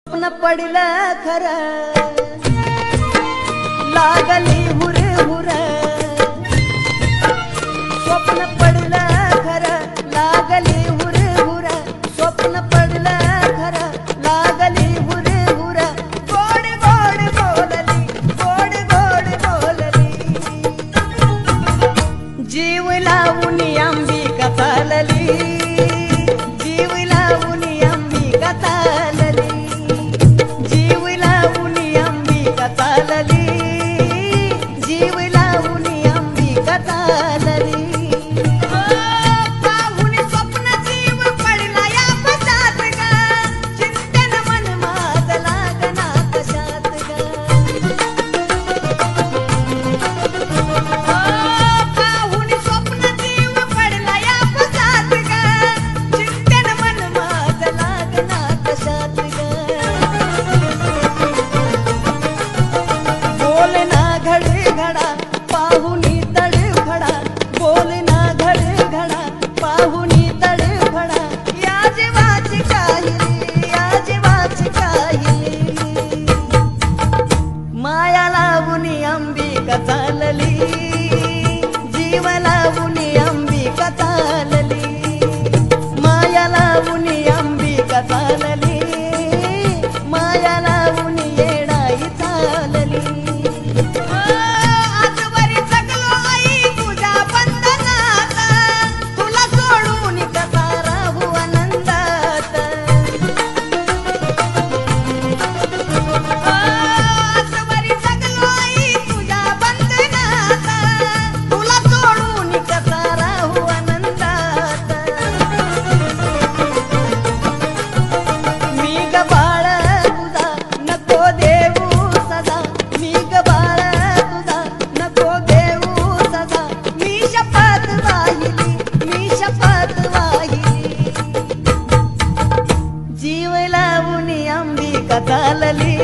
स्वप्न पडलं खरं लागली हुर हुर स्वप्न पडलं खरं लागली हुर हुर स्वप्न पडलं खरं लागली हुर हुर गोड गोड बोलली गोड गोड बोलली जीव लावून अंबिका चालली जीव लावून अंबिका चालली जीव लावून अंबिका चालली जीव लावून अंबिका चालली पाहून स्वप्न जीव पडला या पशात ग चिंतन मन माझ लागना कशात ग पाहून स्वप्न जीव पडला या पशात ग चिंतन मन माझ लागना कशात ग बोलना घड घडा पाहुनी तडफडा बोलना घड घडा पाहुनी तडफडा या जीवाची काहिली या जीवाची काहिली माया लावून अंबिका चालली जीव लावून अंबिका चालली माया लावून अंबिका चालली माया लावून येडाई चालली आजवरी जगलो आई तुझ्या बंधनात तुला सोडून कसा राहू आनंदात आजवरी जगलो आई तुझ्या बंधनात तुला सोडून कसा राहू आनंदात मी ग बाळ तुझा नको देऊ सदा मी ग बाळ तुझा नको देऊ सदा मी शपथ वाहिली जीव लावून अंबिका चालली